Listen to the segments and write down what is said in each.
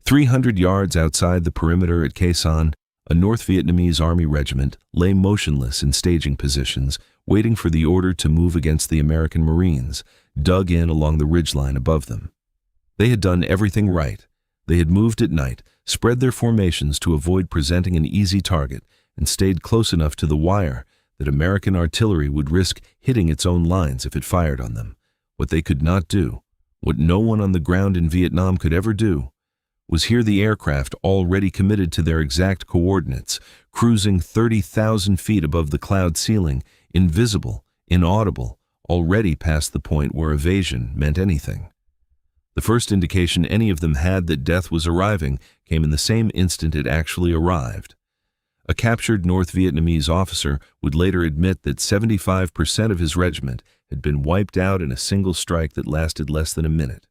300 yards outside the perimeter at Khe Sanh, a North Vietnamese army regiment lay motionless in staging positions, waiting for the order to move against the American Marines, dug in along the ridgeline above them. They had done everything right. They had moved at night, spread their formations to avoid presenting an easy target, and stayed close enough to the wire that American artillery would risk hitting its own lines if it fired on them. What they could not do, what no one on the ground in Vietnam could ever do, was hear the aircraft already committed to their exact coordinates, cruising 30,000 feet above the cloud ceiling, invisible, inaudible, already past the point where evasion meant anything. The first indication any of them had that death was arriving came in the same instant it actually arrived. A captured North Vietnamese officer would later admit that 75% of his regiment had been wiped out in a single strike that lasted less than a minute.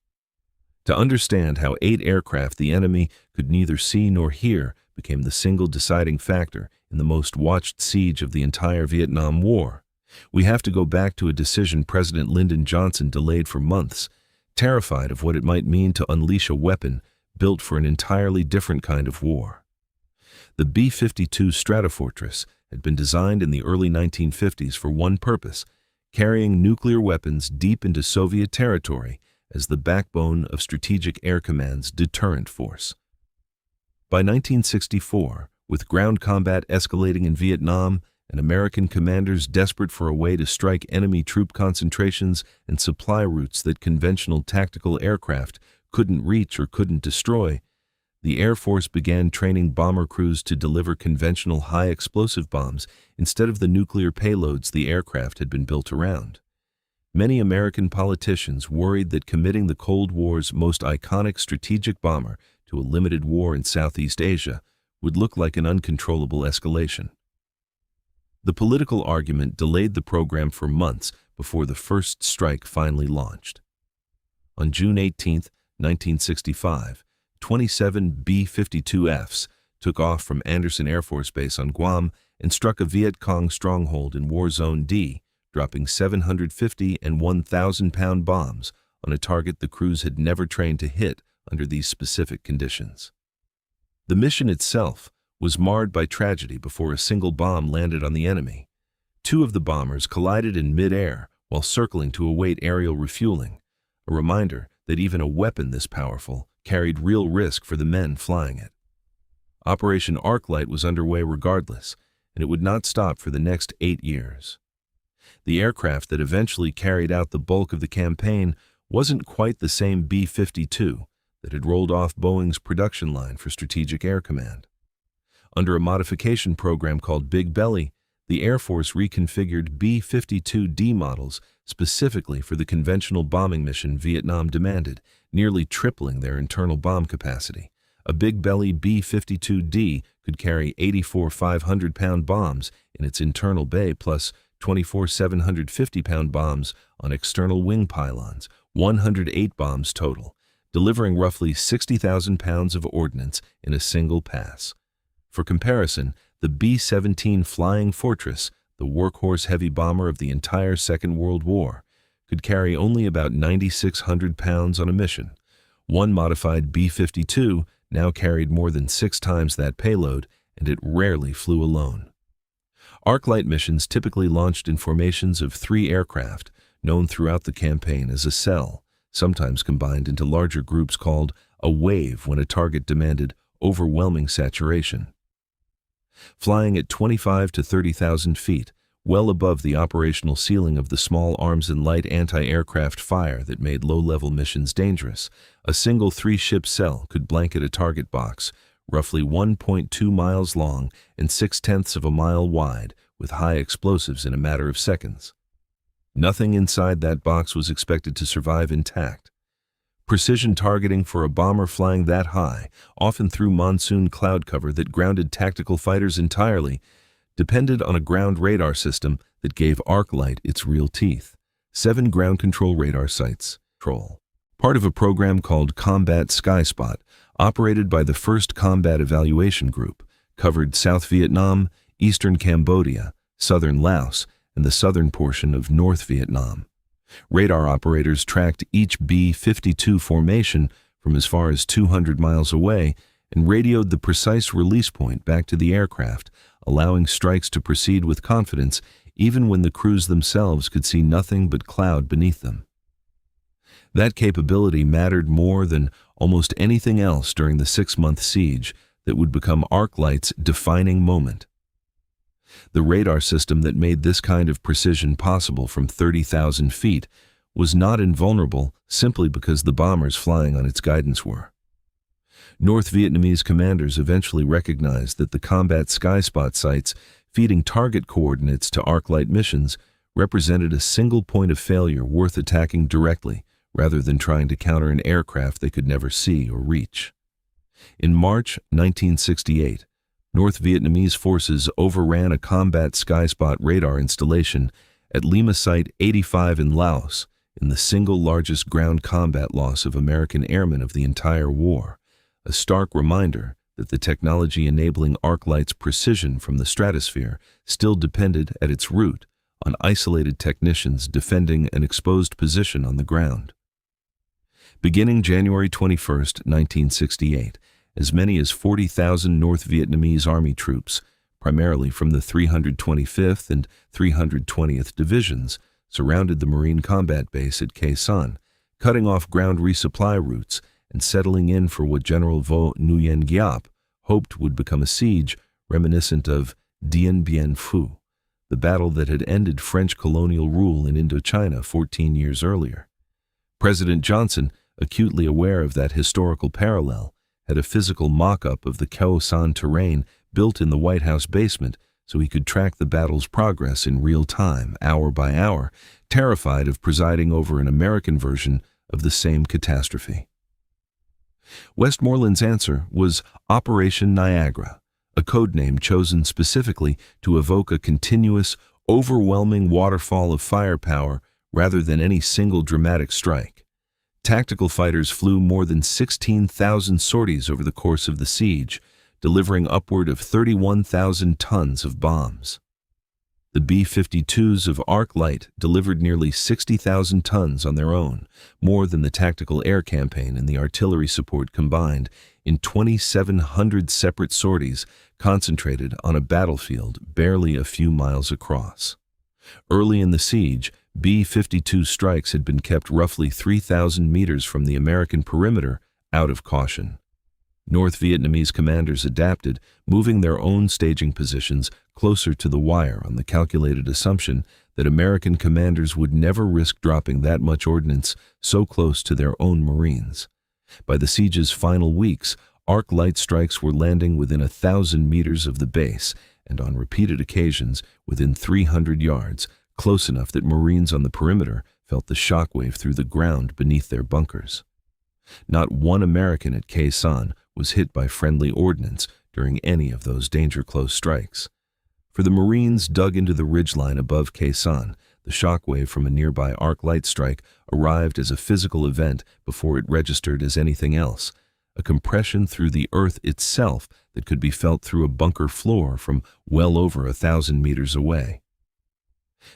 To understand how 8 aircraft the enemy could neither see nor hear became the single deciding factor in the most watched siege of the entire Vietnam War, we have to go back to a decision President Lyndon Johnson delayed for months, terrified of what it might mean to unleash a weapon built for an entirely different kind of war. The B-52 Stratofortress had been designed in the early 1950s for one purpose: carrying nuclear weapons deep into Soviet territory as the backbone of Strategic Air Command's deterrent force. By 1964, with ground combat escalating in Vietnam and American commanders desperate for a way to strike enemy troop concentrations and supply routes that conventional tactical aircraft couldn't reach or couldn't destroy, the Air Force began training bomber crews to deliver conventional high-explosive bombs instead of the nuclear payloads the aircraft had been built around. Many American politicians worried that committing the Cold War's most iconic strategic bomber to a limited war in Southeast Asia would look like an uncontrollable escalation. The political argument delayed the program for months before the first strike finally launched. On June 18, 1965, 27 B-52Fs took off from Andersen Air Force Base on Guam and struck a Viet Cong stronghold in War Zone D, dropping 750 and 1,000-pound bombs on a target the crews had never trained to hit under these specific conditions. The mission itself was marred by tragedy before a single bomb landed on the enemy. 2 of the bombers collided in mid-air while circling to await aerial refueling, a reminder that even a weapon this powerful carried real risk for the men flying it. Operation Arclight was underway regardless, and it would not stop for the next 8 years. The aircraft that eventually carried out the bulk of the campaign wasn't quite the same B-52 that had rolled off Boeing's production line for Strategic Air Command. Under a modification program called Big Belly, the Air Force reconfigured B-52D models specifically for the conventional bombing mission Vietnam demanded, nearly tripling their internal bomb capacity. A Big Belly B-52D could carry 84 500-pound bombs in its internal bay plus 24 750-pound bombs on external wing pylons, 108 bombs total, delivering roughly 60,000 pounds of ordnance in a single pass. For comparison, the B-17 Flying Fortress, the workhorse heavy bomber of the entire Second World War, could carry only about 9,600 pounds on a mission. One modified B-52 now carried more than 6 times that payload, and it rarely flew alone. Arclight missions typically launched in formations of 3 aircraft, known throughout the campaign as a cell, sometimes combined into larger groups called a wave when a target demanded overwhelming saturation. Flying at 25 to 30,000 feet, well above the operational ceiling of the small arms and light anti-aircraft fire that made low-level missions dangerous, a single 3-ship cell could blanket a target box, roughly 1.2 miles long and 0.6 of a mile wide, with high explosives in a matter of seconds. Nothing inside that box was expected to survive intact. Precision targeting for a bomber flying that high, often through monsoon cloud cover that grounded tactical fighters entirely, depended on a ground radar system that gave Arclight its real teeth. 7 ground control radar sites, part of a program called Combat Sky Spot, operated by the 1st Combat Evaluation Group, covered South Vietnam, eastern Cambodia, southern Laos, and the southern portion of North Vietnam. Radar operators tracked each B-52 formation from as far as 200 miles away and radioed the precise release point back to the aircraft, allowing strikes to proceed with confidence even when the crews themselves could see nothing but cloud beneath them. That capability mattered more than almost anything else during the 6-month siege that would become Arclight's defining moment. The radar system that made this kind of precision possible from 30,000 feet was not invulnerable simply because the bombers flying on its guidance were. North Vietnamese commanders eventually recognized that the combat sky spot sites feeding target coordinates to Arclight missions represented a single point of failure worth attacking directly rather than trying to counter an aircraft they could never see or reach. In March 1968, North Vietnamese forces overran a combat skyspot radar installation at Lima Site 85 in Laos, in the single largest ground combat loss of American airmen of the entire war, a stark reminder that the technology enabling Arclight's precision from the stratosphere still depended at its root on isolated technicians defending an exposed position on the ground. Beginning January 21, 1968, as many as 40,000 North Vietnamese Army troops, primarily from the 325th and 320th Divisions, surrounded the Marine combat base at Khe Sanh, cutting off ground resupply routes and settling in for what General Vo Nguyen Giap hoped would become a siege reminiscent of Dien Bien Phu, the battle that had ended French colonial rule in Indochina 14 years earlier. President Johnson, acutely aware of that historical parallel, had a physical mock-up of the Khe Sanh terrain built in the White House basement so he could track the battle's progress in real time, hour by hour, terrified of presiding over an American version of the same catastrophe. Westmoreland's answer was Operation Niagara, a codename chosen specifically to evoke a continuous, overwhelming waterfall of firepower rather than any single dramatic strike. Tactical fighters flew more than 16,000 sorties over the course of the siege, delivering upward of 31,000 tons of bombs. The B-52s of Arclight delivered nearly 60,000 tons on their own, more than the tactical air campaign and the artillery support combined, in 2,700 separate sorties concentrated on a battlefield barely a few miles across. Early in the siege, B-52 strikes had been kept roughly 3,000 meters from the American perimeter out of caution. North Vietnamese commanders adapted, moving their own staging positions closer to the wire on the calculated assumption that American commanders would never risk dropping that much ordnance so close to their own Marines. By the siege's final weeks, Arc-light strikes were landing within 1,000 meters of the base and on repeated occasions within 300 yards, close enough that Marines on the perimeter felt the shockwave through the ground beneath their bunkers. Not one American at Khe Sanh was hit by friendly ordnance during any of those danger-close strikes. For the Marines dug into the ridgeline above Khe Sanh, the shockwave from a nearby arc-light strike arrived as a physical event before it registered as anything else, a compression through the earth itself that could be felt through a bunker floor from well over 1,000 meters away.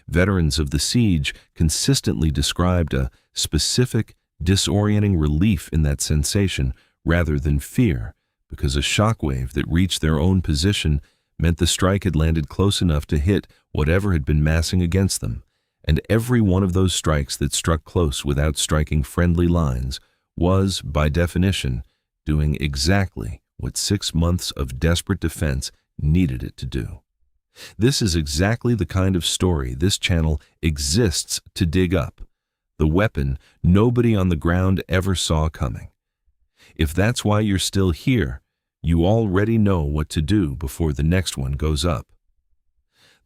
Veterans of the siege consistently described a specific, disorienting relief in that sensation rather than fear, because a shockwave that reached their own position meant the strike had landed close enough to hit whatever had been massing against them, and every one of those strikes that struck close without striking friendly lines was, by definition, doing exactly what 6 months of desperate defense needed it to do. This is exactly the kind of story this channel exists to dig up, the weapon nobody on the ground ever saw coming. If that's why you're still here, you already know what to do before the next one goes up.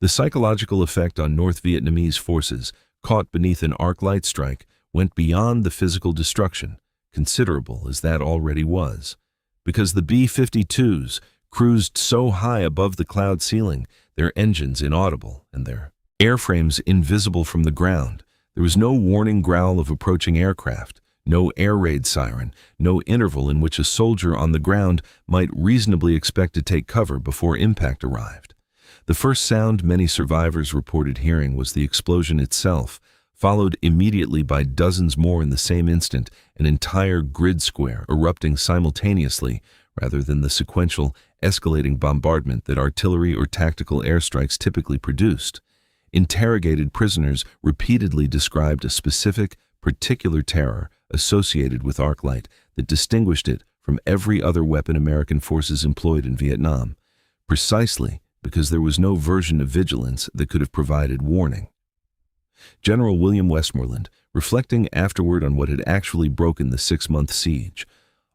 The psychological effect on North Vietnamese forces caught beneath an arc-light strike went beyond the physical destruction, considerable as that already was, because the B-52s cruised so high above the cloud ceiling, their engines inaudible and their airframes invisible from the ground. There was no warning growl of approaching aircraft, no air raid siren, no interval in which a soldier on the ground might reasonably expect to take cover before impact arrived. The first sound many survivors reported hearing was the explosion itself, followed immediately by dozens more in the same instant, an entire grid square erupting simultaneously rather than the sequential, escalating bombardment that artillery or tactical airstrikes typically produced. Interrogated prisoners repeatedly described a specific, particular terror associated with arc-light that distinguished it from every other weapon American forces employed in Vietnam, precisely because there was no version of vigilance that could have provided warning. General William Westmoreland, reflecting afterward on what had actually broken the 6-month siege,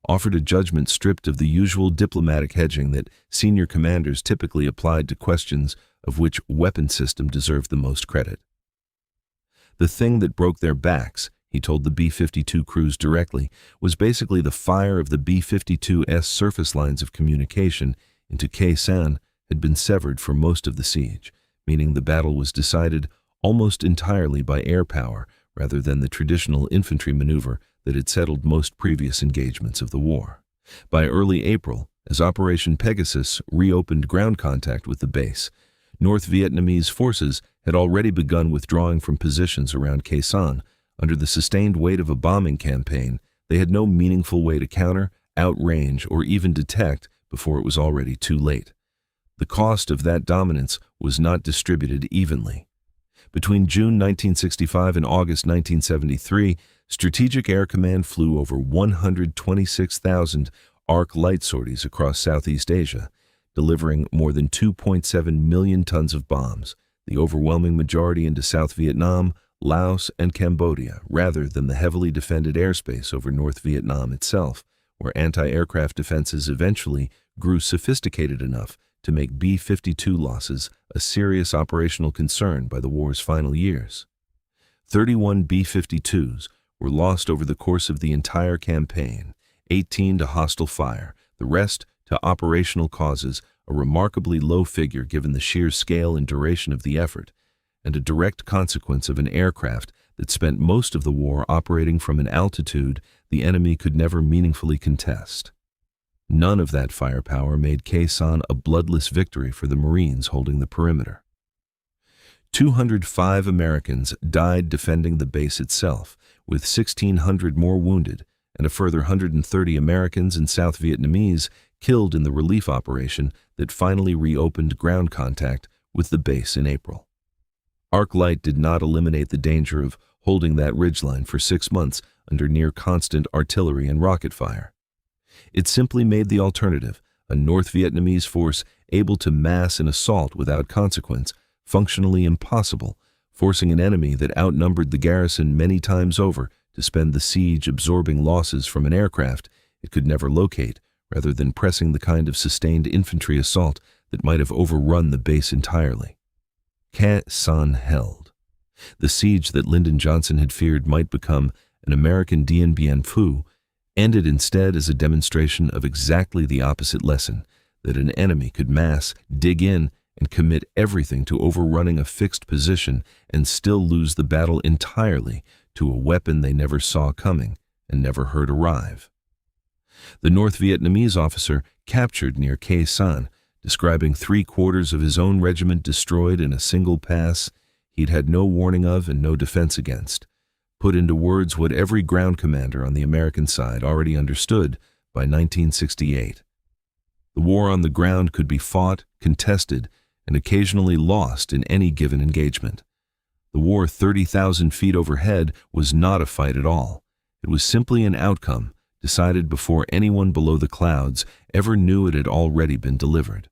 offered a judgment stripped of the usual diplomatic hedging that senior commanders typically applied to questions of which weapon system deserved the most credit. The thing that broke their backs, he told the B-52 crews directly, was basically the fire of the B-52's surface lines of communication into Khe Sanh had been severed for most of the siege, meaning the battle was decided almost entirely by air power rather than the traditional infantry maneuver that had settled most previous engagements of the war. By early April, as Operation Pegasus reopened ground contact with the base, North Vietnamese forces had already begun withdrawing from positions around Khe Sanh. Under the sustained weight of a bombing campaign, they had no meaningful way to counter, outrange, or even detect before it was already too late. The cost of that dominance was not distributed evenly. Between June 1965 and August 1973, Strategic Air Command flew over 126,000 arc light sorties across Southeast Asia, delivering more than 2.7 million tons of bombs, the overwhelming majority into South Vietnam, Laos, and Cambodia, rather than the heavily defended airspace over North Vietnam itself, where anti-aircraft defenses eventually grew sophisticated enough to make B-52 losses a serious operational concern by the war's final years. 31 B-52s were lost over the course of the entire campaign, 18 to hostile fire, the rest to operational causes, a remarkably low figure given the sheer scale and duration of the effort, and a direct consequence of an aircraft that spent most of the war operating from an altitude the enemy could never meaningfully contest. None of that firepower made Khe Sanh a bloodless victory for the Marines holding the perimeter. 205 Americans died defending the base itself, with 1,600 more wounded, and a further 130 Americans and South Vietnamese killed in the relief operation that finally reopened ground contact with the base in April. Arc light did not eliminate the danger of holding that ridgeline for 6 months under near-constant artillery and rocket fire. It simply made the alternative, a North Vietnamese force able to mass an assault without consequence, functionally impossible, forcing an enemy that outnumbered the garrison many times over to spend the siege absorbing losses from an aircraft it could never locate, rather than pressing the kind of sustained infantry assault that might have overrun the base entirely. Khe Sanh held. The siege that Lyndon Johnson had feared might become an American Dien Bien Phu ended instead as a demonstration of exactly the opposite lesson, that an enemy could mass, dig in, and commit everything to overrunning a fixed position and still lose the battle entirely to a weapon they never saw coming and never heard arrive. The North Vietnamese officer captured near Khe Sanh, describing 3/4 of his own regiment destroyed in a single pass he'd had no warning of and no defense against, put into words what every ground commander on the American side already understood by 1968. The war on the ground could be fought, contested, and occasionally lost in any given engagement. The war 30,000 feet overhead was not a fight at all. It was simply an outcome decided before anyone below the clouds ever knew it had already been delivered.